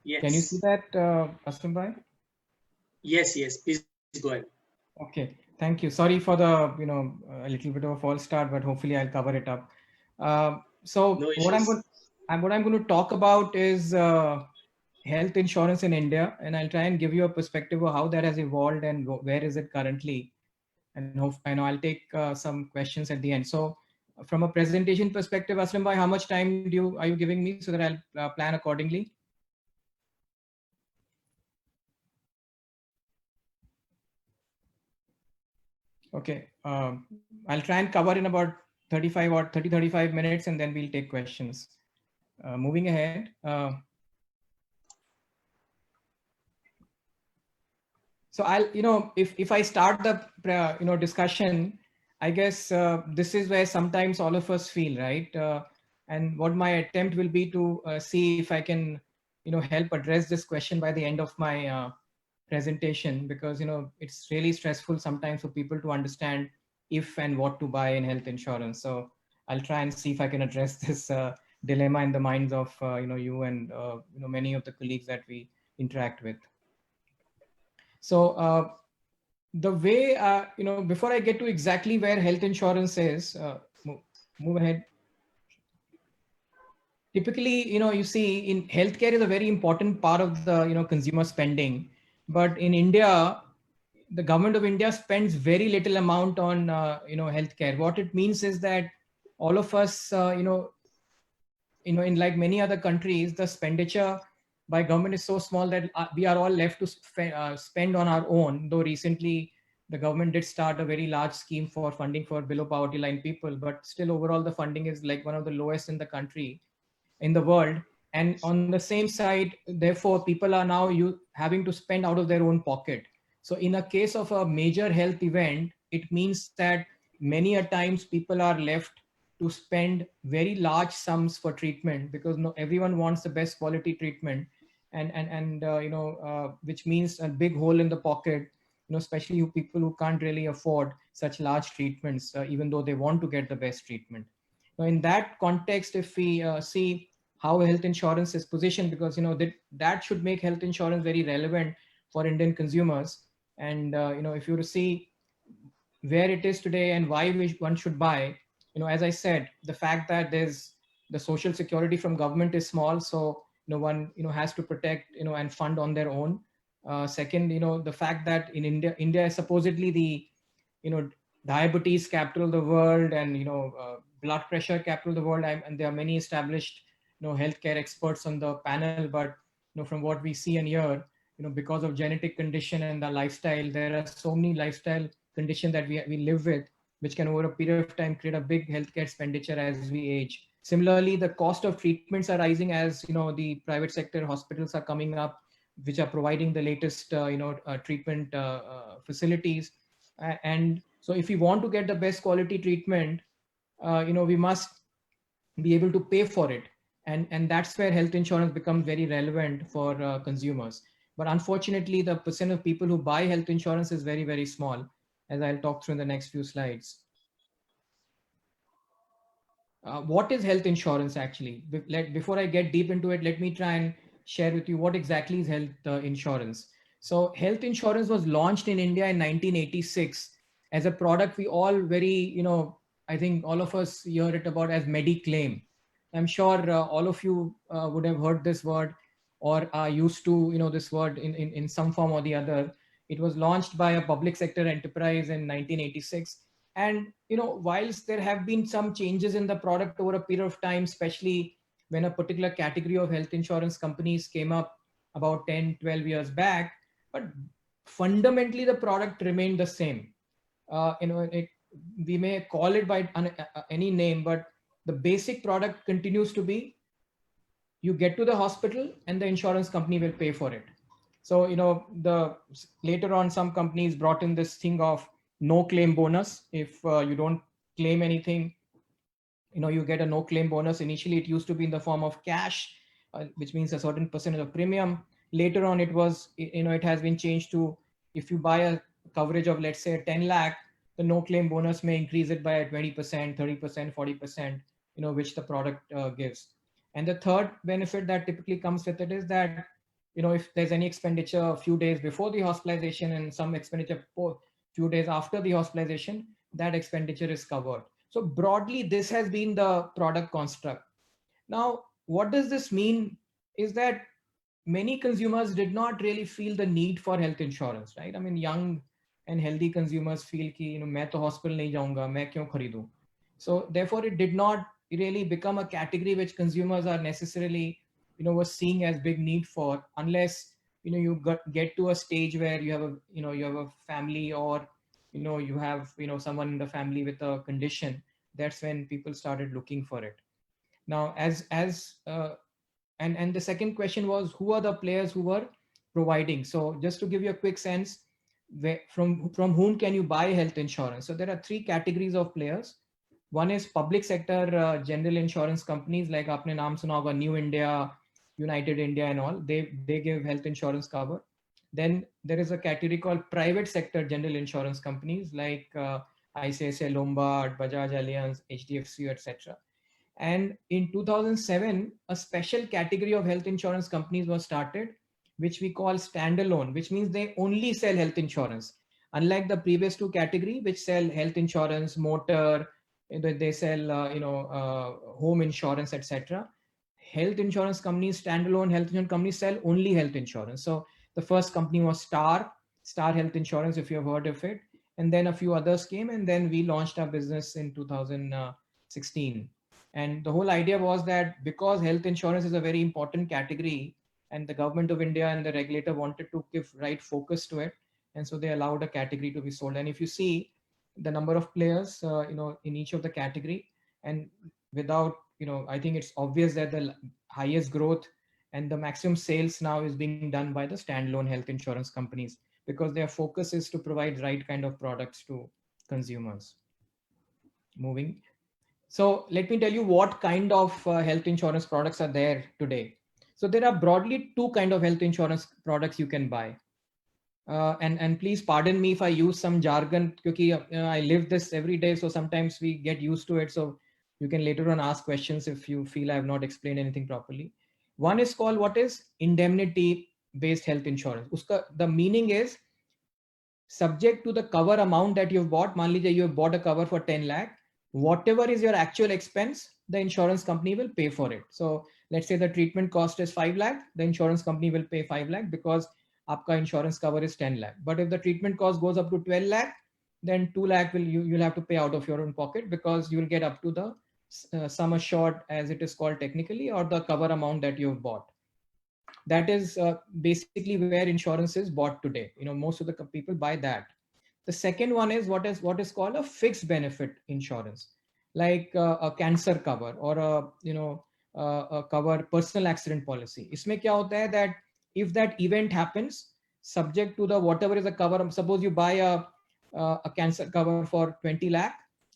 Can you see Yes. that, Aslam bhai? Yes. Please go ahead. Okay, thank you. Sorry for the, a little bit of a false start, but hopefully I'll cover it up. So No what I'm issues. going, what I'm going to talk about is health insurance in India, and I'll try and give you a perspective of how that has evolved and where is it currently. And hope I know I'll take some questions at the end. So, from a presentation perspective, Aslam bhai, how much time are you giving me so that I'll plan accordingly? Okay, I'll try and cover in about 35 or 35 minutes, and then we'll take questions. Moving ahead. So I'll, if I start the, discussion, I guess this is where sometimes all of us feel, right? And what my attempt will be to see if I can, help address this question by the end of my presentation, because, it's really stressful sometimes for people to understand if and what to buy in health insurance. So I'll try and see if I can address this dilemma in the minds of, you and, many of the colleagues that we interact with. So the way, before I get to exactly where health insurance is, move ahead. Typically, you see in healthcare is a very important part of the, consumer spending. But in India, the government of India spends very little amount on, healthcare. What it means is that all of us, in like many other countries, the expenditure by government is so small that we are all left to spend on our own. Though recently the government did start a very large scheme for funding for below poverty line people, but still overall the funding is like one of the lowest in the country, in the world. And on the same side, therefore, people are now having to spend out of their own pocket. So in a case of a major health event, it means that many a times people are left to spend very large sums for treatment, because no everyone wants the best quality treatment. And which means a big hole in the pocket, especially people who can't really afford such large treatments, even though they want to get the best treatment. Now, in that context, if we see how health insurance is positioned, because that should make health insurance very relevant for Indian consumers. And if you were to see where it is today and why one should buy, as I said, the fact that there's the social security from government is small, so one has to protect and fund on their own. Second, the fact that in India is supposedly the you know diabetes capital of the world, and blood pressure capital of the world. And there are many established healthcare experts on the panel, but from what we see and hear, because of genetic condition and the lifestyle, there are so many lifestyle conditions that we live with, which can over a period of time create a big healthcare expenditure as we age. Similarly, the cost of treatments are rising as the private sector hospitals are coming up, which are providing the latest treatment facilities. And so if we want to get the best quality treatment, we must be able to pay for it. And that's where health insurance becomes very relevant for consumers. But unfortunately, the percent of people who buy health insurance is very, very small, as I'll talk through in the next few slides. What is health insurance actually? Before I get deep into it, let me try and share with you what exactly is health insurance. So, health insurance was launched in India in 1986 as a product we all very, I think all of us hear it about as Mediclaim. I'm sure all of you would have heard this word or are used to, this word in some form or the other. It was launched by a public sector enterprise in 1986. And whilst there have been some changes in the product over a period of time, especially when a particular category of health insurance companies came up about 10, 12 years back, but fundamentally the product remained the same. We may call it by any name, but the basic product continues to be: you get to the hospital and the insurance company will pay for it. So the later on some companies brought in this thing of no claim bonus. If you don't claim anything, you get a no claim bonus. Initially it used to be in the form of cash, which means a certain percentage of premium. Later on it was, it has been changed to, if you buy a coverage of, let's say, 10 lakh, the no claim bonus may increase it by 20%, 30%, 40%, which the product gives. And the third benefit that typically comes with it is that if there's any expenditure a few days before the hospitalization and some expenditure few days after the hospitalization, that expenditure is covered. So broadly, this has been the product construct. Now, what does this mean is that many consumers did not really feel the need for health insurance, right? I mean, young and healthy consumers feel ki, मैं तो hospital नहीं जाऊंगा, मैं क्यों खरीदूं? So therefore, it did not really become a category which consumers are necessarily, was seeing as big need for, unless you get to a stage where you have a family, or you have someone in the family with a condition. That's when people started looking for it. Now, and the second question was, who are the players who were providing? So just to give you a quick sense, from whom can you buy health insurance? So there are three categories of players. One is public sector general insurance companies, like aapne naam suna hoga, New India, United India and all. They give health insurance cover. Then there is a category called private sector general insurance companies, like ICICI Lombard, Bajaj Allianz, HDFC, etc. And in 2007, a special category of health insurance companies was started, which we call standalone, which means they only sell health insurance. Unlike the previous two categories, which sell health insurance, motor, they sell home insurance, etc. Health insurance companies, standalone health insurance companies, sell only health insurance. So the first company was Star Health Insurance, if you have heard of it. And then a few others came, and then we launched our business in 2016. And the whole idea was that because health insurance is a very important category, and the government of India and the regulator wanted to give right focus to it, and so they allowed a category to be sold. And if you see the number of players, in each of the category, and without, I think it's obvious that the highest growth and the maximum sales now is being done by the standalone health insurance companies, because their focus is to provide right kind of products to consumers. Moving. So let me tell you what kind of health insurance products are there today. So there are broadly two kind of health insurance products you can buy. And please pardon me if I use some jargon, because I live this every day, so sometimes we get used to it. So you can later on ask questions if you feel I have not explained anything properly. One is called, what is indemnity-based health insurance. The meaning is, subject to the cover amount that you've bought. मान लीजिए you have bought a cover for 10 lakh. Whatever is your actual expense, the insurance company will pay for it. So let's say the treatment cost is 5 lakh, the insurance company will pay 5 lakh because आपका insurance cover is 10 lakh. But if the treatment cost goes up to 12 lakh, then 2 lakh you'll have to pay out of your own pocket, because you will get up to the sum assured, as it is called technically, or the cover amount that you've bought. That is basically where insurance is bought today. Most of the people buy that. The second one is what is called a fixed benefit insurance, like a cancer cover, or a cover personal accident policy. इसमें क्या होता है that if that event happens, subject to the whatever is the cover, suppose you buy a cancer cover for 20 lakh,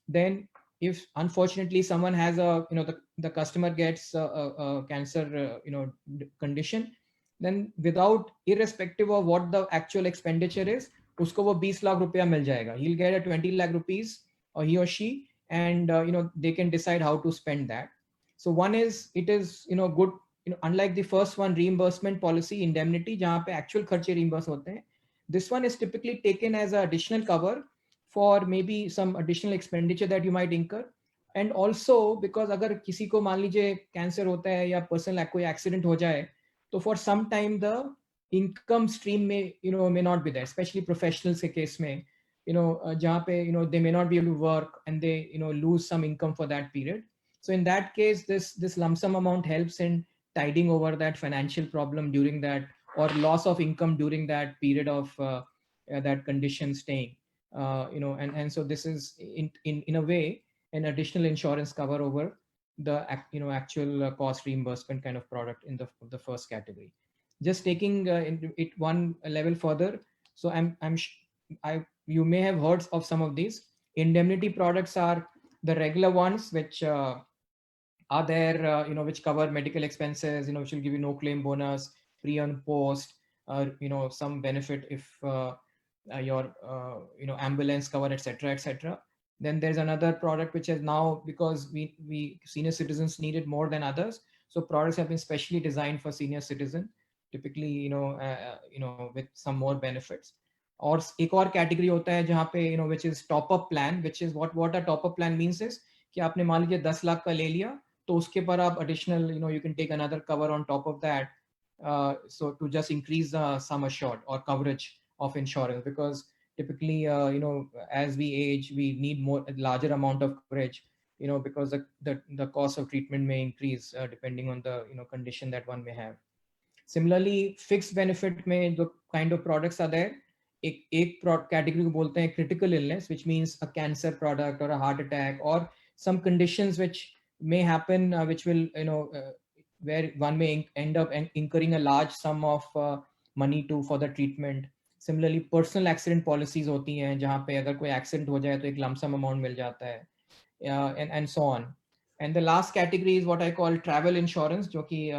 then if unfortunately someone has the customer gets a cancer condition, then without, irrespective of what the actual expenditure is, उसको वो 20 लाख रुपया मिल जाएगा. He'll get a 20 lakh rupees, or he or she, and they can decide how to spend that. So one is, it is good, unlike the first one, reimbursement policy, indemnity, जहाँ पे actual खर्चे reimburse होते हैं. This one is typically taken as an additional cover for maybe some additional expenditure that you might incur. And also because अगर किसी को मान लीजिए कैंसर होता है या पर्सनल कोई एक्सीडेंट हो जाए, तो for some time the income stream may not be there, especially professionals के case में, जहाँ पे they may not be able to work, and they lose some income for that period. So in that case, this lump sum amount helps in tiding over that financial problem during that, or loss of income during that period of that condition staying. And so this is in a way an additional insurance cover over the actual cost reimbursement kind of product in the first category. Just taking it one level further, so you may have heard of some of these. Indemnity products are the regular ones, which are there, which cover medical expenses, which will give you no claim bonus, pre and post, some benefit if your ambulance cover, etc., etc. Then there's another product which is now, because we senior citizens need it more than others, so products have been specially designed for senior citizen. typically with some more benefits. और एक और category होता है जहाँ पे which is top up plan, which is what a top up plan means is कि आपने मान लीजिए 10 लाख का ले लिया, तो उसके पर आप additional you can take another cover on top of that, so to just increase the sum assured or coverage of insurance, because typically as we age we need more larger amount of coverage, because the cost of treatment may increase depending on the condition that one may have. Similarly, fixed benefit में the kind of products are there, एक category को बोलते हैं critical illness, which means a cancer product or a heart attack or some conditions which may happen, which will where one may end up incurring a large sum of money for the treatment. Similarly, personal accident policies होती हैं जहाँ पे अगर कोई accident हो जाए तो एक lump sum amount मिल जाता है, and so on. And the last category is what I call travel insurance, जो कि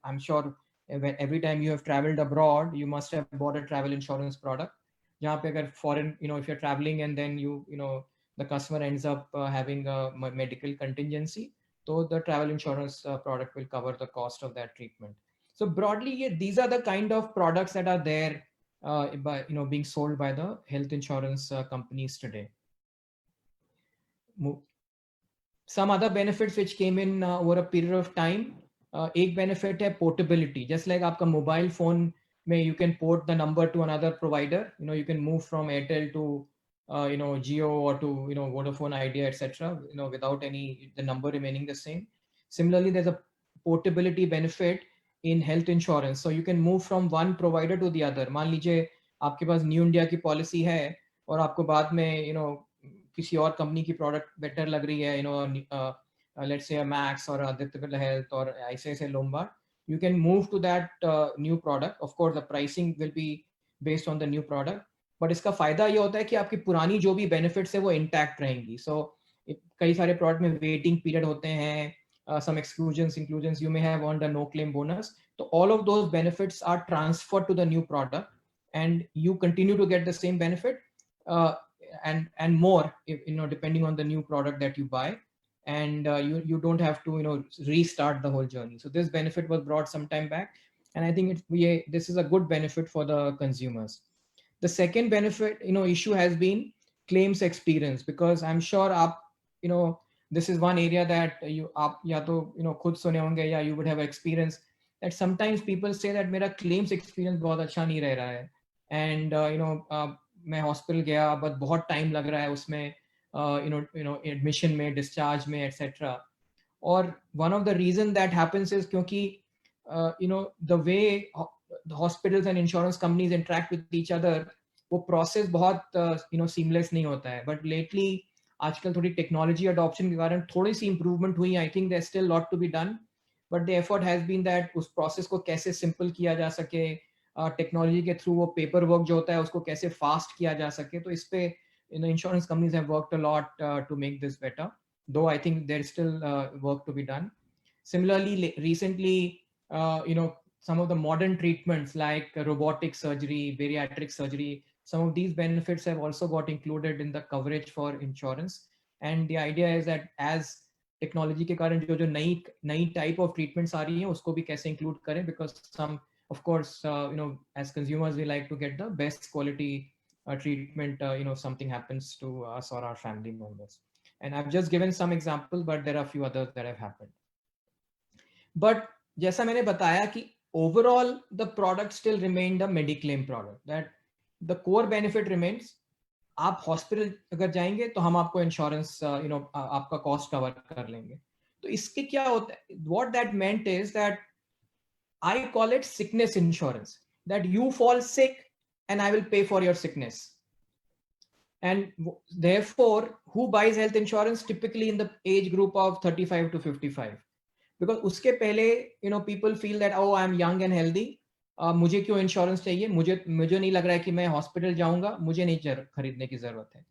I'm sure every time you have traveled abroad, you must have bought a travel insurance product. जहाँ पे अगर foreign, if you're traveling and then the customer ends up having a medical contingency, so the travel insurance product will cover the cost of that treatment. So broadly, these are the kind of products that are there by being sold by the health insurance companies today. Some other benefits which came in over a period of time. एक benefit है portability. Just like आपका mobile phone में you can port the number to another provider. You can move from Airtel to Jio or to Vodafone Idea, etc. Without the number remaining the same. Similarly, there's a portability benefit in health insurance. So you can move from one provider to the other. मान लीजिए आपके पास new India की policy है और आपको बाद में किसी और कंपनी की प्रोडक्ट बेटर लग रही है, let's say a Max or Aditya Health or ICICI Lombard, you can move to that new product. Of course, the pricing will be based on the new product, but इसका फायदा ये होता है कि आपकी पुरानी जो भी benefits है वो intact रहेंगी. So कई सारे product में waiting period होते हैं, some exclusions, inclusions, you may have earned a no claim bonus. So all of those benefits are transferred to the new product, and you continue to get the same benefit and more, depending on the new product that you buy, and you don't have to restart the whole journey. So this benefit was brought some time back, and I think this is a good benefit for the consumers. The second benefit issue has been claims experience, because I'm sure this is one area that you खुद सुने होंगे या you would have experienced that sometimes people say that मेरा claims experience बहुत अच्छा नहीं रह रहा है, and मैं हॉस्पिटल गया बट बहुत टाइम लग रहा है उसमें एडमिशन में, डिस्चार्ज में, एटसेट्रा. और one of the reason that happens is क्योंकि the way hospitals and insurance companies interact with each other, वो प्रोसेस बहुत सीमलेस नहीं होता है. बट लेटली आजकल थोड़ी टेक्नोलॉजी अडॉप्शन के कारण थोड़ी सी इंप्रूवमेंट हुई. I think there still lot to be done, but the effort has been that उस प्रोसेस को कैसे सिंपल किया जा सके, टेक्नोलॉजी के थ्रू वो पेपर वर्क जो होता है उसको कैसे फास्ट किया जा सके. तो इस पे insurance companies have worked a lot to make this better, though I think there's still work to be done. Similarly, recently some of the modern treatments like robotic surgery, bariatric surgery, some of these benefits have also got included in the coverage for insurance. And the idea is that as technology के कारण जो नई type of treatments आ रही हैं उसको भी कैसे include करें, because some, of course, as consumers we like to get the best quality treatment, something happens to us or our family members. And I've just given some examples, but there are a few others that have happened. But जैसा मैंने बताया कि overall the product still remained a Mediclaim product, that the core benefit remains. आप hospital अगर जाएंगे तो हम आपको इंश्योरेंस आपका कॉस्ट कवर कर लेंगे. तो इसके क्या होता है, what that meant is that I call it sickness insurance, that you fall sick and I will pay for your sickness. And therefore, who buys health insurance? Typically in the age group of 35 to 55. Because uske pehle, people feel that, oh, I'm young and healthy. मुझे क्यों insurance चाहिए, मुझे नहीं लग रहा है कि मैं हॉस्पिटल जाऊंगा, मुझे नहीं खरीदने की जरूरत है.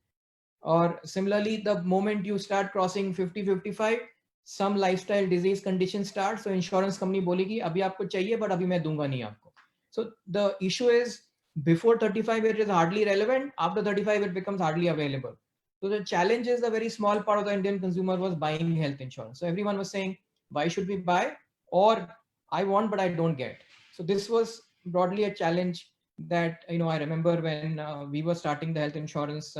और similarly, the moment you start crossing 50-55, some lifestyle disease condition starts, so insurance company बोलेगी अभी आपको चाहिए but अभी मैं दूंगा नहीं आपको. So the issue is, before 35 it is hardly relevant, after 35 it becomes hardly available. So the challenge is a very small part of the Indian consumer was buying health insurance. So everyone was saying, why should we buy, or I want but I don't get. So this was broadly a challenge that, I remember when we were starting the health insurance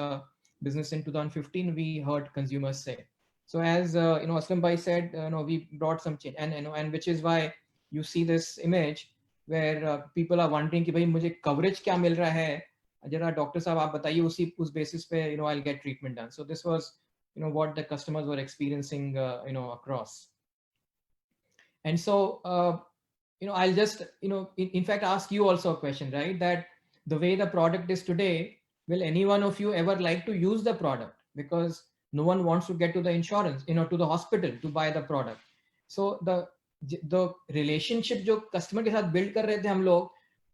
business in 2015, we heard consumers say. So as Aslam Bhai said, we brought some change, and which is why you see this image where people are wondering कि भाई मुझे coverage क्या मिल रहा है, जरा doctor साहब आप बताइए, उस basis पे I'll get treatment done. So this was what the customers were experiencing across. And so I'll just in fact ask you also a question, right? That the way the product is today, will any one of you ever like to use the product? Because no one wants to get to the insurance, to the hospital to buy the product. So the relationship जो customer के साथ build कर रहे थे हम लोग,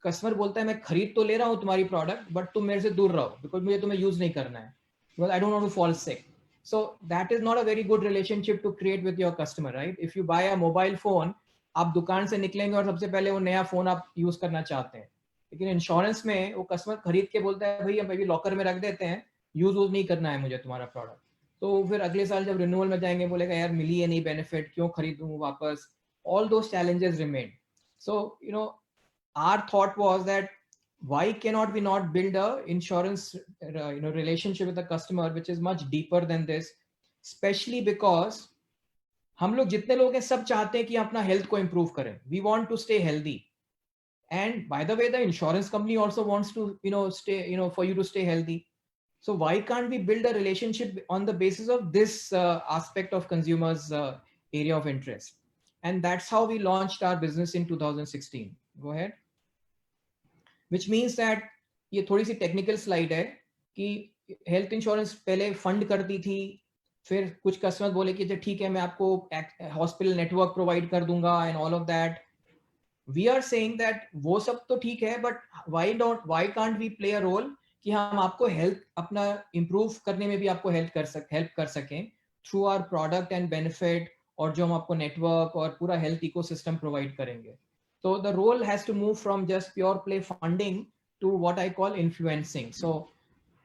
customer बोलता है मैं खरीद तो ले रहा हूँ तुम्हारी product, but तुम मेरे से दूर रहो because मुझे तुम्हें use नहीं करना है, because I don't want to fall sick. So that is not a very good relationship to create with your customer, right? If you buy a mobile phone, आप दुकान से निकलेंगे और सबसे पहले वो नया फोन आप यूज करना चाहते हैं, लेकिन इंश्योरेंस में वो कस्टमर खरीद के बोलता है भाई हम अभी लॉकर में रख देते हैं, यूज नहीं करना है मुझे तुम्हारा प्रोडक्ट. तो फिर अगले साल जब रिन्यूअल में जाएंगे बोलेगा यार मिली है नहीं बेनिफिट, क्यों खरीदूं वापस. All those challenges remain. So our thought was that why cannot we not build a insurance relationship with the customer which is much deeper than this, especially because हम लोग जितने लोग हैं सब चाहते हैं कि अपना हेल्थ को इंप्रूव करें. We want to stay healthy, and by the way the insurance company also wants to stay for you to stay healthy. So why can't we build a relationship on the basis of this aspect of consumers area of interest? And that's how we launched our business in 2016. Go ahead. Which means that ये थोड़ी सी technical slide है कि health insurance पहले fund करती थी, फिर कुछ customer बोले कि ठीक है मैं आपको हॉस्पिटल नेटवर्क प्रोवाइड कर दूंगा and all of that. We are saying that वो सब तो ठीक है, but why can't we play a role कि हम आपको हेल्थ अपना इंप्रूव करने में भी आपको हेल्प कर सकें through our product and benefit, और जो हम आपको नेटवर्क और पूरा हेल्थ इकोसिस्टम प्रोवाइड करेंगे. So the role has to move from just pure play funding to what I call influencing. So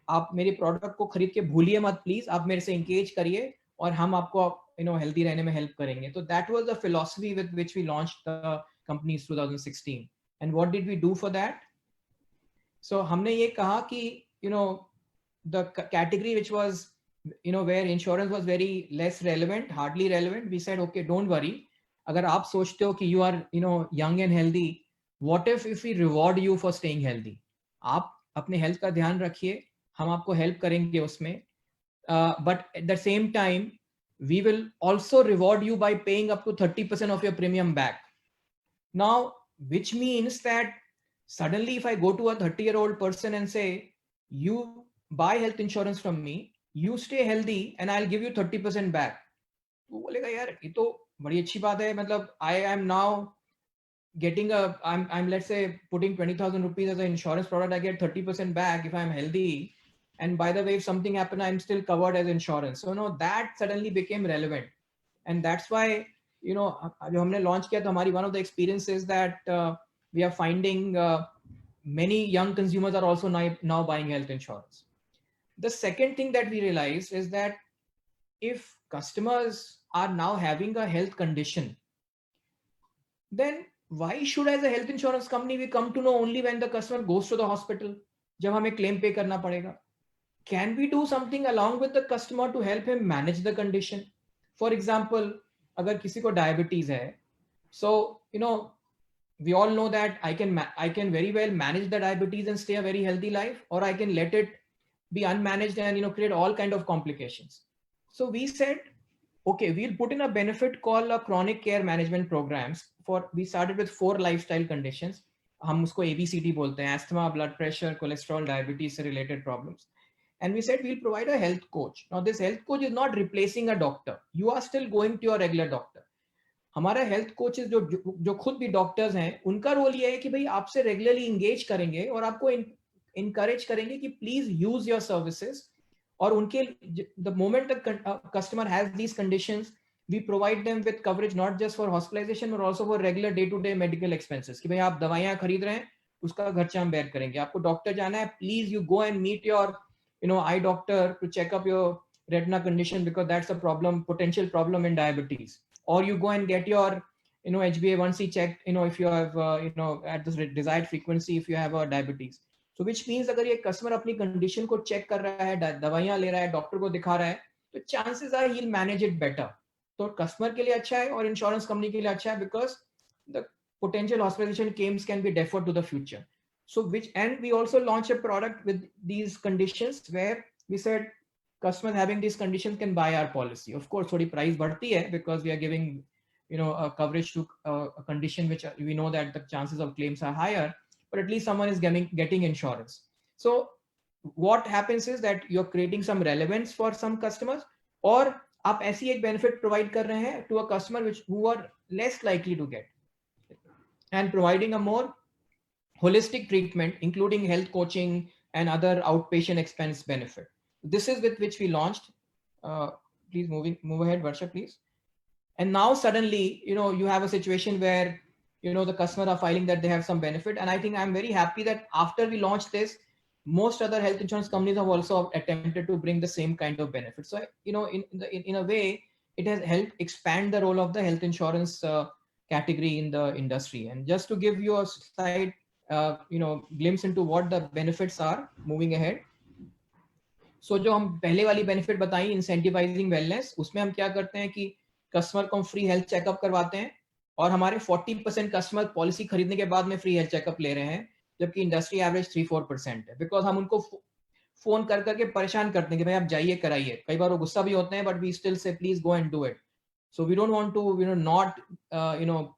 आप मेरे प्रोडक्ट को खरीद के भूलिए मत प्लीज, आप मेरे से एंगेज करिए और हम आपको हेल्दी रहने में हेल्प करेंगे. तो that was the philosophy with which we launched the company in 2016. And what did we do for that? So हमने ये कहा कि the category which was where insurance was very less relevant, hardly relevant, we said okay, don't worry. अगर आप सोचते हो कि you are young and healthy, what if we reward you for staying healthy? आप अपने हेल्थ का ध्यान रखिए, हम आपको हेल्प करेंगे उसमें, but at the same time we will also reward you by paying up to 30% of your premium back. Now which means that suddenly if I go to a 30-year-old person and say you buy health insurance from me, you stay healthy and I'll give you 30% back, तो बोलेगा यार ये तो बड़ी अच्छी बात है, मतलब I am now getting I'm let's say putting 20,000 rupees as an insurance product, I get 30% back if I'm healthy, and by the way if something happens I'm still covered as insurance. So that suddenly became relevant, and that's why जो हमने launch किया तो हमारी one of the experiences that we are finding many young consumers are also now buying health insurance. The second thing that we realized is that if customers are now having a health condition, then why should as a health insurance company we come to know only when the customer goes to the hospital, जब हमें claim pay करना पड़ेगा? Can we do something along with the customer to help him manage the condition? For example, अगर किसी को diabetes है, so we all know that I can very well manage the diabetes and stay a very healthy life, or I can let it be unmanaged and create all kind of complications. So we said, okay, we'll put in a benefit called a chronic care management programs. We started with 4 lifestyle conditions. हम उसको ABCD बोलते हैं: asthma, blood pressure, cholesterol, diabetes से related problems. And we said we'll provide a health coach. Now this health coach is not replacing a doctor. You are still going to your regular doctor. हमारा health coaches जो खुद भी doctors हैं, उनका role ये है कि भाई आपसे रेगुलरली इंगेज करेंगे और आपको encourage करेंगे कि please use your services. और उनके the moment the customer has these conditions, we provide them with coverage not just for hospitalization but also for regular day-to-day medical expenses. कि भाई आप दवाइयाँ खरीद रहे हैं, उसका खर्चा हम बेयर करेंगे. आपको डॉक्टर जाना है, please you go and meet your eye doctor to check up your retina condition because that's a problem, potential problem in diabetes. Or you go and get your HbA1c checked, if you have, at the desired frequency, if you have a diabetes. So which means अगर ये customer अपनी condition को check कर रहा है, दवाइयाँ ले रहा है, doctor को दिखा रहा है, तो chances are he'll manage it better. तो customer के लिए अच्छा है और insurance company के लिए अच्छा है, because the potential hospitalization claims can be deferred to the future. So and we also launched a product with these conditions where we said customers having these conditions can buy our policy. Of course, थोड़ी price बढ़ती है because we are giving a coverage to a condition which we know that the chances of claims are higher, but at least someone is getting insurance. So what happens is that you're creating some relevance for some customers, or आप ऐसी एक benefit provide कर रहे हैं to a customer who are less likely to get, and providing a more holistic treatment, including health coaching and other outpatient expense benefit. This is with which we launched. Please move ahead, Varsha, please. And now suddenly, you have a situation where, the customer are filing that they have some benefit. And I think I'm very happy that after we launched this, most other health insurance companies have also attempted to bring the same kind of benefit. So, in a way, it has helped expand the role of the health insurance category in the industry. And just to give you a slight, glimpse into what the benefits are moving ahead. So जो हम पहले वाली benefit बताई, incentivizing wellness, उसमें हम क्या करते हैं कि कस्टमर को हम फ्री हेल्थ चेकअप करवाते हैं, और हमारे 40% कस्टमर पॉलिसी खरीदने के बाद में फ्री हेल्थ चेकअप ले रहे हैं, जबकि इंडस्ट्री एवरेज 3-4% है, बिकॉज हम उनको फोन कर करके परेशान करते हैं कि भाई आप जाइए कराइए. कई बार वो गुस्सा भी होते हैं, but we still say please go and do it. So we don't want to not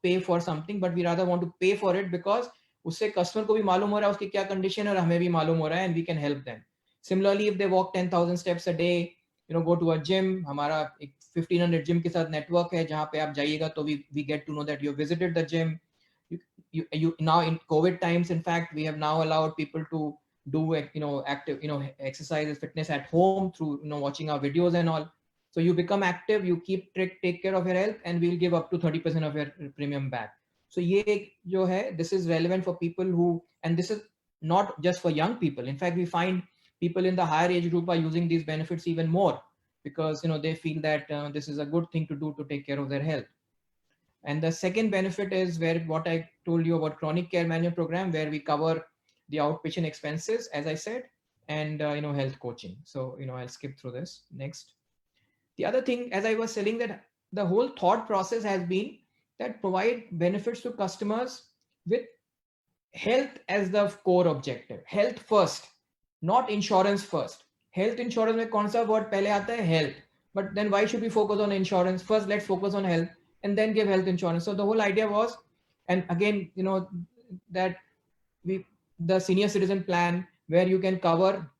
pay for something, but we rather want to pay for it because उससे कस्टमर को भी मालूम हो रहा है उसकी क्या कंडीशन है और हमें भी मालूम हो रहा है, and we can help them. Similarly, if they walk 10,000 steps a day, go to a gym, हमारा एक 1500 gym के साथ नेटवर्क है जहाँ पे आप जाइएगा तो we get to know that you visited the gym. You now in COVID times, in fact, we have now allowed people to do active exercises, fitness at home through watching our videos and all. So you become active, you take care of your health, and we'll give up to 30% of your premium back. So ये जो है, this is relevant for people who, and this is not just for young people. In fact, we find people in the higher age group are using these benefits even more because they feel that this is a good thing to do to take care of their health. And the second benefit is where what I told you about chronic care management program, where we cover the outpatient expenses, as I said, and health coaching. So I'll skip through this. Next. The other thing, as I was telling, that the whole thought process has been that provide benefits to customers with health as the core objective. Health first, not insurance first. Health insurance में कौन सा word पहले आता है? Health. But then why should we focus on insurance? First, let's focus on health and then give health insurance. So the whole idea was, and again, that the senior citizen plan where you can cover,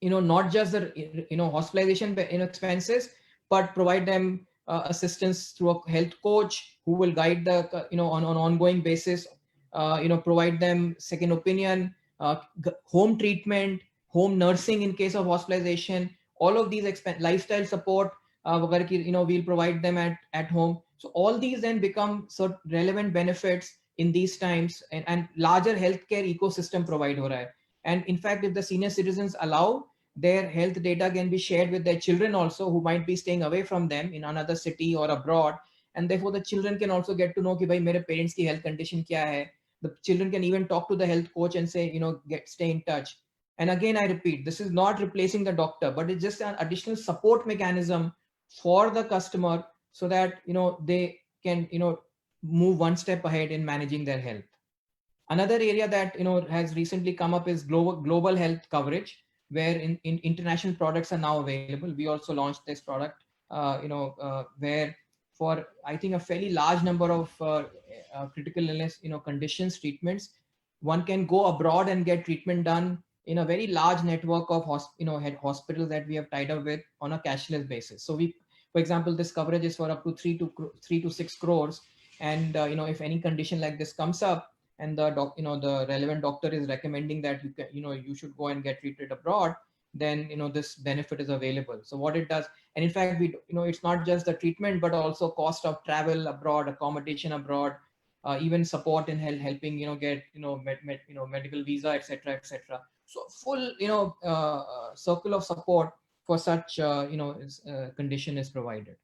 not just the, hospitalization expenses, but provide them assistance through a health coach who will guide the, on an ongoing basis, provide them second opinion, home treatment, home nursing in case of hospitalization, all of these lifestyle support, we'll provide them at home. So all these then become relevant benefits in these times, and larger healthcare ecosystem provide ho raha hai. And in fact, if the senior citizens allow, their health data can be shared with their children also, who might be staying away from them in another city or abroad. And therefore the children can also get to know कि भाई मेरे parents की health condition क्या है. The children can even talk to the health coach and say, stay in touch. And again, I repeat, this is not replacing the doctor, but it's just an additional support mechanism for the customer so that, they can, move one step ahead in managing their health. Another area that, has recently come up is global health coverage, where in international products are now available. We also launched this product, where for, I think, a fairly large number of critical illness, conditions, treatments, one can go abroad and get treatment done in a very large network of hospitals that we have tied up with on a cashless basis. So for example, this coverage is for up to 3 to 6 crores. And, if any condition like this comes up, and the relevant doctor is recommending that you should go and get treated abroad, then this benefit is available. So what it does, and in fact, it's not just the treatment, but also cost of travel abroad, accommodation abroad, even support in helping get medical visa, etc., etc. So full circle of support for such condition is provided.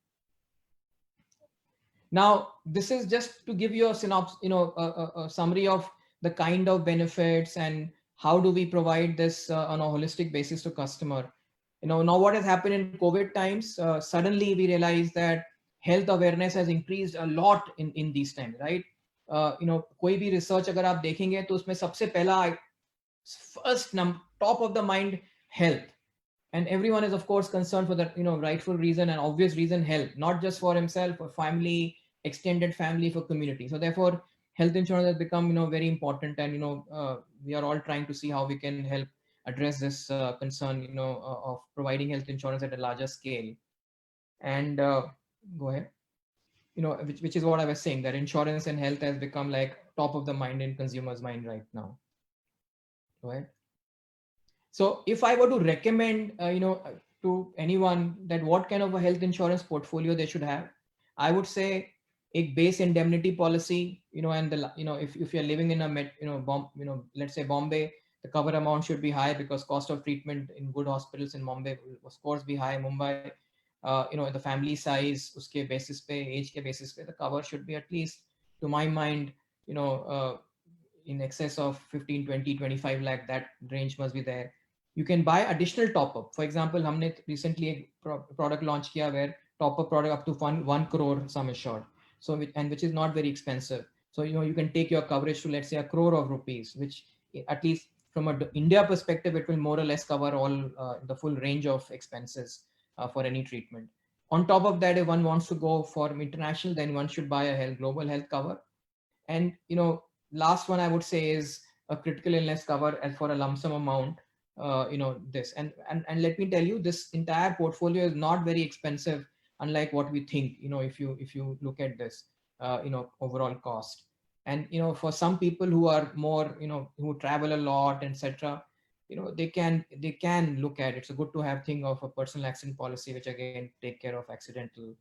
Now, this is just to give you a synopsis, a summary of the kind of benefits and how do we provide this on a holistic basis to customer. Now what has happened in COVID times, suddenly we realize that health awareness has increased a lot in these times, right? कोई भी research अगर आप देखेंगे तो उसमें सबसे पहला first top of the mind health, and everyone is of course concerned for that rightful reason and obvious reason, health, not just for himself, for family, extended family, for community. So therefore health insurance has become very important, and we are all trying to see how we can help address this concern of providing health insurance at a larger scale. And go ahead. Which is what I was saying, that insurance and health has become like top of the mind in consumers' mind right now. Go ahead. So if I were to recommend, to anyone that what kind of a health insurance portfolio they should have, I would say a base indemnity policy, and if you're living in a let's say Bombay, the cover amount should be high because cost of treatment in good hospitals in Bombay will of course be high. Mumbai, the family size, uske basis pe, age ke basis pe, the cover should be at least, to my mind, in excess of 15, 20, 25 lakh, that range must be there. You can buy additional top up. For example, हमने recently a product launch किया where top up product up to 1 crore sum assured. So which is not very expensive. So you can take your coverage to, let's say, 1 crore of rupees, which at least from a India perspective, it will more or less cover all the full range of expenses for any treatment. On top of that, if one wants to go for international, then one should buy a global health cover. And last one I would say is a critical illness cover as for a lump sum amount. This and let me tell you, this entire portfolio is not very expensive, unlike what we think. If you look at this overall cost, and for some people who are more who travel a lot, etc., they can look at it. It's a good to have thing of a personal accident policy, which again take care of accidental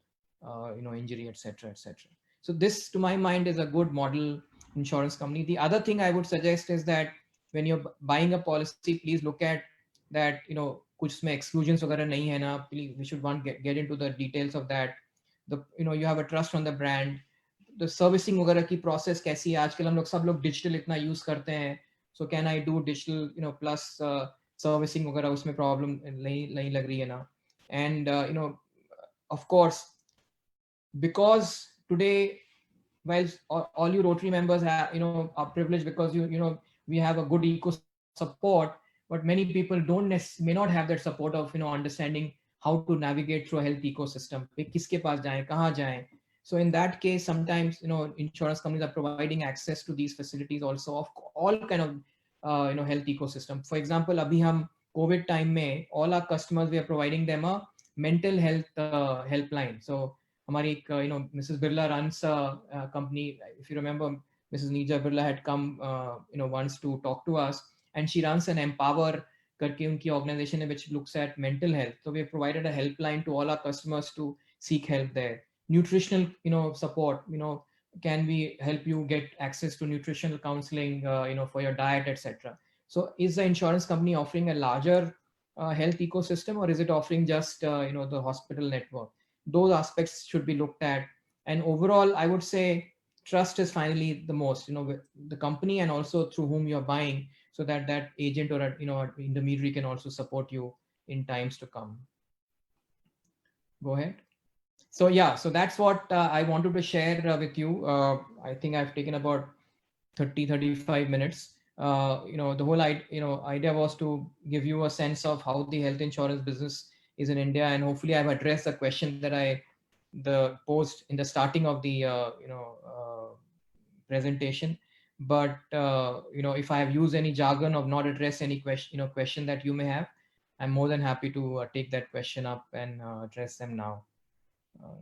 injury, etc., etc. So this, to my mind, is a good model insurance company. The other thing I would suggest is that when you're buying a policy, please look at that, kuch usme exclusions वगैरह नहीं है ना, please, we should get into the details of that. You have a trust on the brand. The servicing वगैरह की process कैसी है, आजकल हम लोग सब लोग digital इतना use करते हैं. So can I do digital, plus servicing वगैरह, उसमें problem नहीं लग रही है ना. And of course, because today, while all you Rotary members are privileged because we have a good eco support, but many people may not have that support of understanding how to navigate through a health ecosystem. किसके पास जाएं, कहाँ जाएं. So in that case, sometimes insurance companies are providing access to these facilities also of all kind of health ecosystem. For example, abhi hum COVID time mein, all our customers, we are providing them a mental health helpline. So हमारी Mrs. Birla runs a company. If you remember, Mrs. Nija Birla had come once to talk to us, and she runs an Empower करके उनकी organization है, which looks at mental health. So we have provided a helpline to all our customers to seek help there. Nutritional support, can we help you get access to nutritional counseling for your diet, etc. So is the insurance company offering a larger health ecosystem, or is it offering just the hospital network? Those aspects should be looked at. And overall, I would say trust is finally the most, the company and also through whom you're buying, so that that agent or intermediary can also support you in times to come. Go ahead. So yeah, so that's what I wanted to share with you. I think I've taken about 35 minutes. The whole idea was to give you a sense of how the health insurance business is in India, and hopefully I've addressed the question that I posed in the starting of the presentation. But if I have used any jargon or not addressed any question that you may have, I'm more than happy to take that question up and address them now.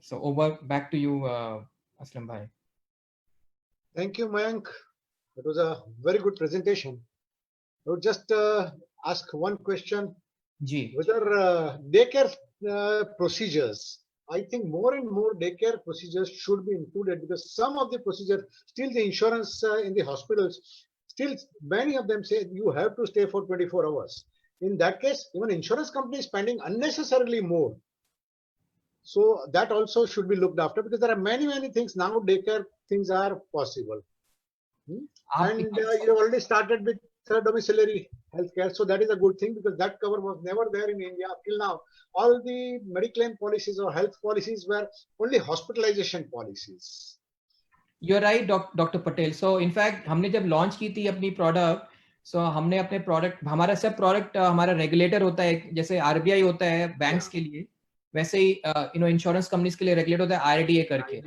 So back to you, Aslam Bhai. Thank you, Mayank. It was a very good presentation. I would just ask one question. Ji. Whether daycare procedures, I think more and more daycare procedures should be included, because some of the procedures, still the insurance in the hospitals, still many of them say you have to stay for 24 hours. In that case, even insurance company is spending unnecessarily more. So that also should be looked after, because there are many things now. Daycare things are possible. And you already started with domiciliary healthcare, so that is a good thing, because that cover was never there in India till now. All the Mediclaim policies or health policies were only hospitalization policies. You're right, Dr. Patel. So in fact, हमने जब launch की थी अपनी product, so हमने अपने product, हमारा सब product हमारा regulator होता है, जैसे RBI होता है banks के लिए, वैसे ही insurance companies के लिए regulator होता है IRDA करके.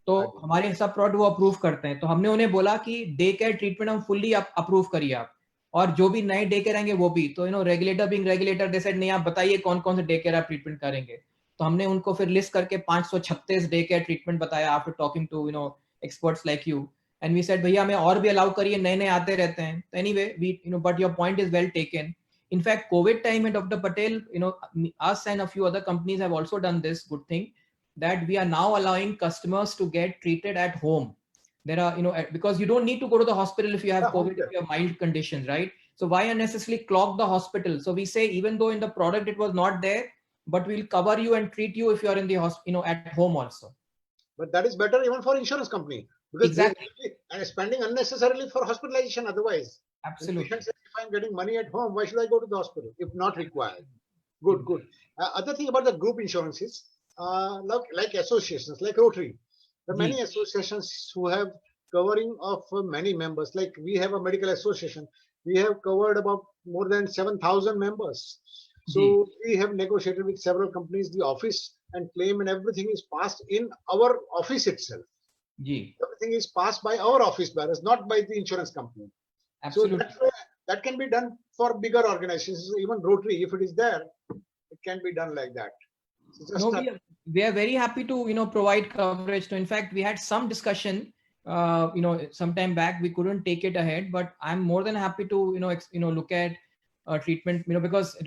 तो हमारे सब product वो approve करते हैं. तो हमने उन्हें बोला कि day care treatment हम fully approve करिए आप, और जो भी नए day care आएंगे वो भी. तो regulator being regulator, they said नहीं आप बताइए कौन कौन से day care आप treatment करेंगे. तो हमने उनको फिर list करके 536 day care treatment बताया after talking to experts like you, and we said भैया हमें और भी allow करिए, नए नए आते रहते हैं. Anyway, we but your point is well taken. In fact, COVID time में Dr. Patel, us and a few other companies have also done this good thing, that we are now allowing customers to get treated at home. There are, because you don't need to go to the hospital if you have COVID, if you have mild conditions, right? So why unnecessarily clog the hospital? So we say, even though in the product it was not there, but we'll cover you and treat you if you are in the hospital, at home also. But that is better even for insurance company, because exactly, they are spending unnecessarily for hospitalization otherwise. Absolutely. If I'm getting money at home, why should I go to the hospital if not required? Good. Other thing about the group insurances, like associations, like Rotary. There are many associations who have covering of many members. Like we have a medical association. We have covered about more than 7,000 members. So we have negotiated with several companies. The office and claim and everything is passed in our office itself. Everything is passed by our office bearers, not by the insurance company. Absolutely. So that can be done for bigger organizations. Even Rotary, if it is there, it can be done like that. So we are very happy to provide coverage. In fact, we had some discussion some time back. We couldn't take it ahead, but I'm more than happy to look at treatment, because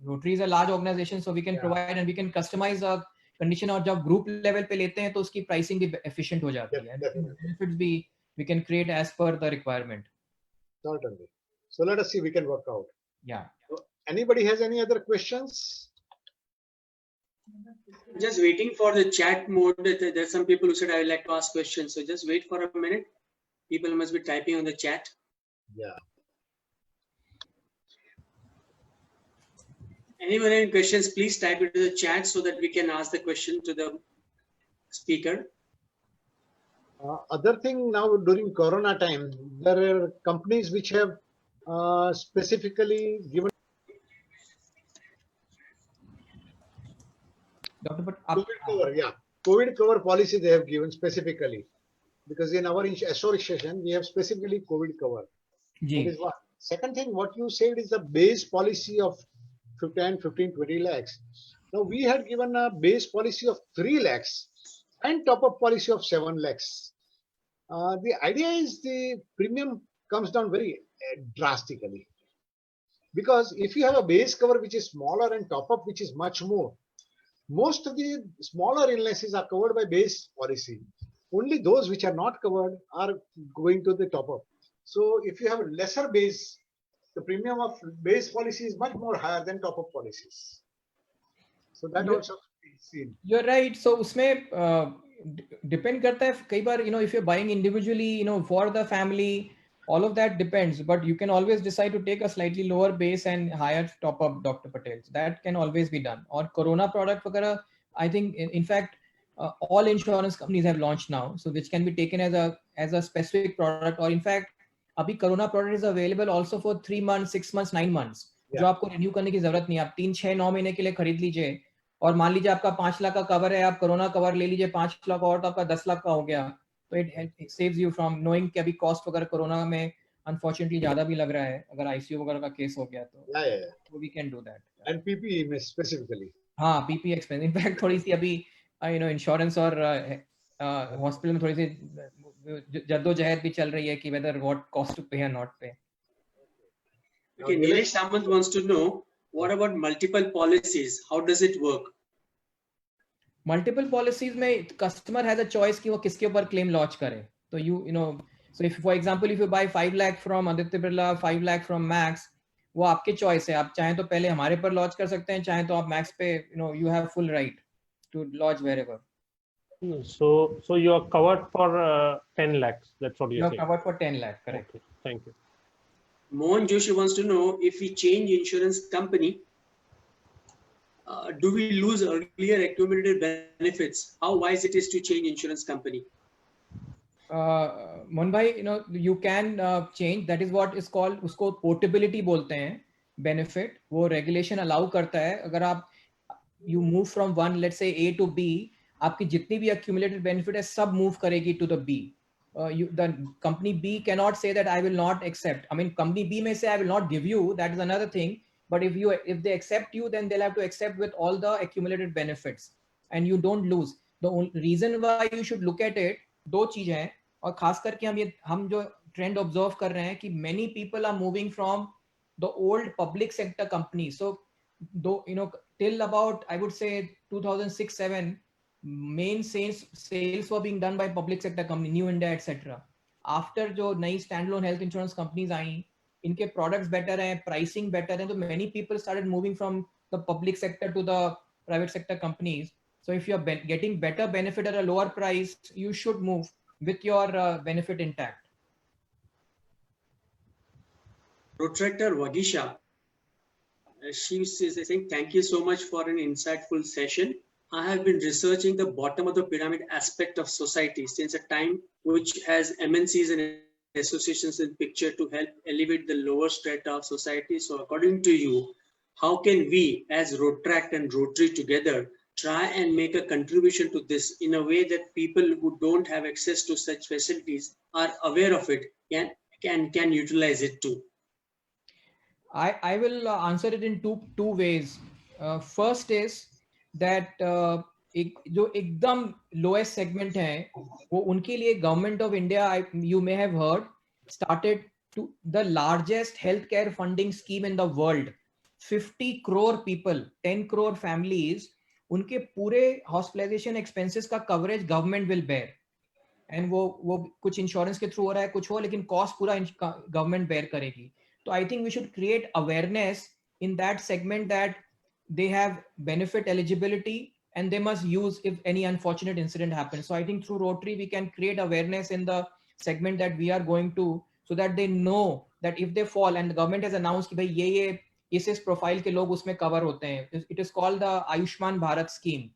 Rotary is a large organization, so we can provide and we can customize a condition. और जब group level पे लेते हैं तो उसकी pricing भी efficient हो जाती है. Benefits भी we can create as per the requirement. Certainly. So let us see, we can work out. Yeah. So anybody has any other questions? Just waiting for the chat mode. There's some people who said I would like to ask questions. So just wait for a minute. People must be typing on the chat. Yeah. Anyone any questions, please type it to the chat so that we can ask the question to the speaker. Other thing, now during Corona time, there are companies which have specifically given COVID cover. Yeah, COVID cover policy they have given specifically, because in our association we have specifically COVID cover. That is one. Second thing, what you said is the base policy of 10, 15, 20 lakhs. Now we had given a base policy of 3 lakhs and top-up policy of 7 lakhs. The idea is the premium comes down very drastically, because if you have a base cover which is smaller and top-up which is much more, most of the smaller illnesses are covered by base policy. Only those which are not covered are going to the top-up. So if you have a lesser base, the premium of base policy is much more higher than top-up policies. So that also is seen. You're right. So उसमें depend करता है कई बार, if you're buying individually, for the family, all of that depends, but you can always decide to take a slightly lower base and higher top up, Dr. Patel. That can always be done. Or Corona product वगैरह, I think in fact all insurance companies have launched now, so which can be taken as a specific product. Or in fact अभी Corona product is available also for 3 months, 6 months, 9 months, जो आपको renew करने की जरूरत नहीं है. आप 3, 6, 9 महीने के लिए खरीद लीजिए, और मान लीजिए आपका 5 लाख का कवर है, आप कोरोना कवर ले लीजिए 5 लाख और, तो आपका 10 लाख का हो गया. तो it saves you from knowing कि अभी कॉस्ट वगैरह कोरोना में अनफॉर्चुनेटली ज्यादा भी लग रहा है, अगर आईसीयू वगैरह का केस हो गया तो we can do that. And PPE में स्पेसिफिकली, हाँ, पीपीई एक्सपेंस. इनफैक्ट थोड़ी सी अभी इंश्योरेंस और हॉस्पिटल में थोड़ी सी जद्दोजहद भी चल रही है कि वेदर व्हाट कॉस्ट टू पे और नॉट पे. Okay, Nilesh Samant wants to know, what about multiple policies? How does it work? Multiple policies में customer has a choice कि वो किसके ऊपर claim launch करे. तो so if for example if you buy 5 lakh from Aditya Birla, 5 lakh from Max, वो आपके choice है. आप चाहें तो पहले हमारे पर launch कर सकते हैं, चाहें तो आप Max पे you have full right. to lodge wherever. So you are covered for 10 lakhs. That's what You you're are saying. covered for 10 lakh, correct? Okay, thank you. Mohan Joshi wants to know if we change insurance company, do we lose earlier accumulated benefits? How wise it is to change insurance company? Mohan भाई, you can change. That is what is called, उसको portability बोलते हैं. Benefit वो regulation allow करता है. अगर आप you move from one, let's say A to B, आपकी जितनी भी accumulated benefit है सब move करेगी to the B. The company B cannot say that I will not accept. I mean, company B may say I will not give you. That is another thing. But if they accept you, then they'll have to accept with all the accumulated benefits, and you don't lose. The only reason why you should look at it, दो चीजें हैं, और खास करके हम जो trend observe कर रहे हैं कि many people are moving from the old public sector companies. So though till about, I would say, 2006-7, main sales were being done by public sector company, New India, etc. After जो नई standalone health insurance companies आई, इनके products better हैं, pricing better हैं, तो many people started moving from the public sector to the private sector companies. So if you're getting better benefit at a lower price, you should move with your benefit intact. Protractor Vagisha, she is saying, thank you so much for an insightful session. I have been researching the bottom of the pyramid aspect of society since a time which has MNCs and associations in picture to help elevate the lower strata of society. So according to you, how can we as Rotract and Rotary together try and make a contribution to this in a way that people who don't have access to such facilities are aware of it and can utilize it too? I will answer it in two ways. First is that जो एकदम lowest segment है, वो उनके लिए Government of India, you may have heard, started to the largest healthcare funding scheme in the world. 50 crore people, 10 crore families, उनके पूरे hospitalization expenses का coverage government will bear. And वो कुछ insurance के through हो रहा है, कुछ हो, लेकिन cost पूरा government bear करेगी. So I think we should create awareness in that segment that they have benefit eligibility and they must use if any unfortunate incident happens. So I think through Rotary, we can create awareness in the segment that we are going to, so that they know that if they fall, and the government has announced कि भाई ये इस profile के लोग उसमें cover होते हैं. It is called the Ayushman Bharat scheme.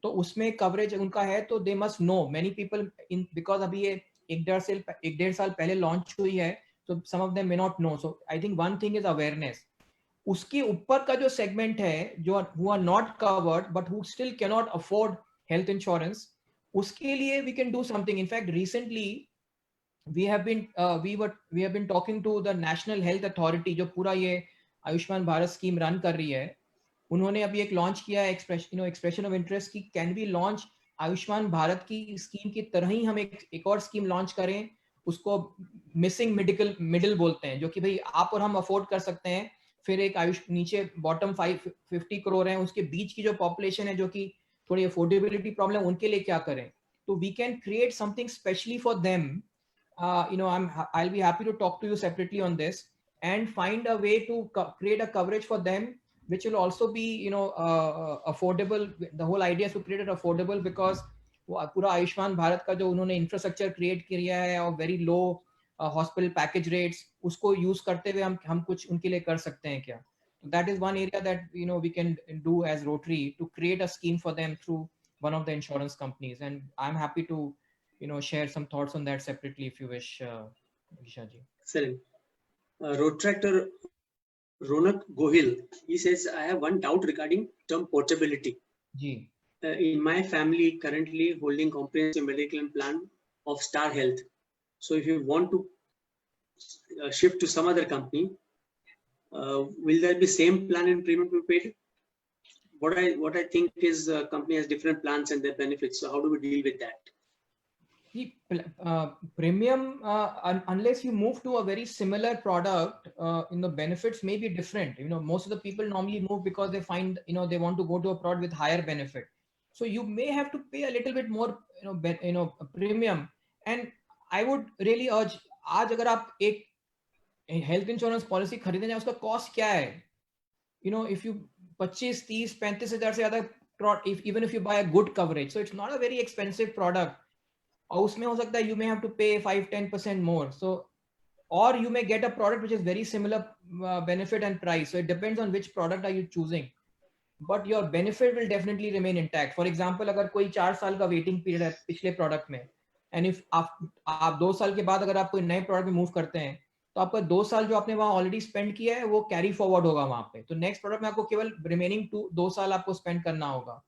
तो उसमें coverage उनका है, तो they must know. Many people because अभी ये एक डेढ़ साल पहले launch हुई है, so some of them may not know. So I think one thing is awareness. उसके ऊपर का जो segment है, जो who are not covered but who still cannot afford health insurance, उसके लिए we can do something. In fact, recently we have been talking to the National Health Authority, जो पूरा ये आयुष्मान भारत स्कीम रन कर रही है. उन्होंने अभी एक लॉन्च किया है एक्सप्रेशन ऑफ इंटरेस्ट की, can we launch Ayushman Bharat की स्कीम की तरह ही हम एक और स्कीम लॉन्च करें, उसको मिसिंग मिडिल बोलते हैं, जो कि भाई आप और हम अफोर्ड कर सकते हैं. फिर एक नीचे बॉटम 50 करोड़ है, उसके बीच की जो पॉपुलेशन है जो कि थोड़ी अफोर्डेबिलिटी प्रॉब्लम, उनके लिए क्या करें. तो we can create something specially for them. I'll be happy to talk to you separately on this and find a way to create a coverage for them which will also be affordable. The whole idea is to create it affordable because पूरा आयुष्मान भारत का जो उन्होंने infrastructure create किया है और very low hospital package rates, उसको use करते हुए हम कुछ उनके लिए कर सकते हैं क्या. That is one area that we can do as Rotary to create a scheme for them through one of the insurance companies, and I'm happy to share some thoughts on that separately if you wish, Gisha ji. Excellent. Rotractor Ronak Gohil, he says, I have one doubt regarding term portability. Ji. In my family, currently holding comprehensive medical plan of Star Health. So if you want to shift to some other company, will there be same plan and premium to be paid? What I think is company has different plans and their benefits. So how do we deal with that? Premium, unless you move to a very similar product, benefits may be different. Most of the people normally move because they find they want to go to a product with higher benefit. So you may have to pay a little bit more, premium. And I would really urge, आज अगर आप एक health insurance policy खरीदने जाए, उसका cost क्या है? If you 25, 30, 35 हजार से ज़्यादा even if you buy a good coverage, so it's not a very expensive product. और उसमें हो सकता है you may have to pay 5-10% more. So, or you may get a product which is very similar benefit and price. So it depends on which product are you choosing. But your benefit will definitely remain intact. For example, अगर कोई 4 साल का waiting period है पिछले product में, and if आप 2 साल के बाद अगर आप कोई नए product में move करते हैं, तो आपका 2 साल जो आपने वहाँ already spend किया है, वो carry forward होगा वहाँ पे. तो next product में आपको केवल remaining 2 साल आपको spend करना होगा.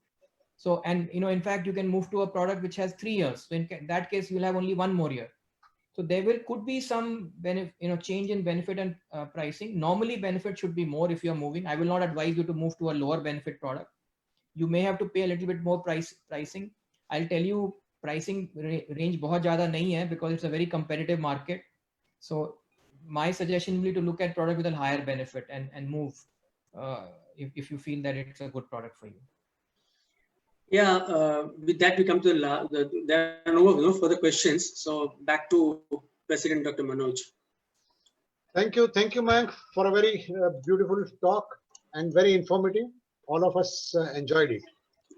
So, and in fact, you can move to a product which has 3 years. So in that case, you'll have only 1 more year. So there could be some change in benefit and pricing. Normally, benefit should be more if you are moving. I will not advise you to move to a lower benefit product. You may have to pay a little bit more pricing. I'll tell you, pricing range बहुत ज़्यादा नहीं है because it's a very competitive market. So my suggestion will be to look at product with a higher benefit and move if you feel that it's a good product for you. Yeah, with that we come to there are no further questions. So back to President Dr. Manoj. Thank you, Mayank, for a very beautiful talk and very informative. All of us enjoyed it.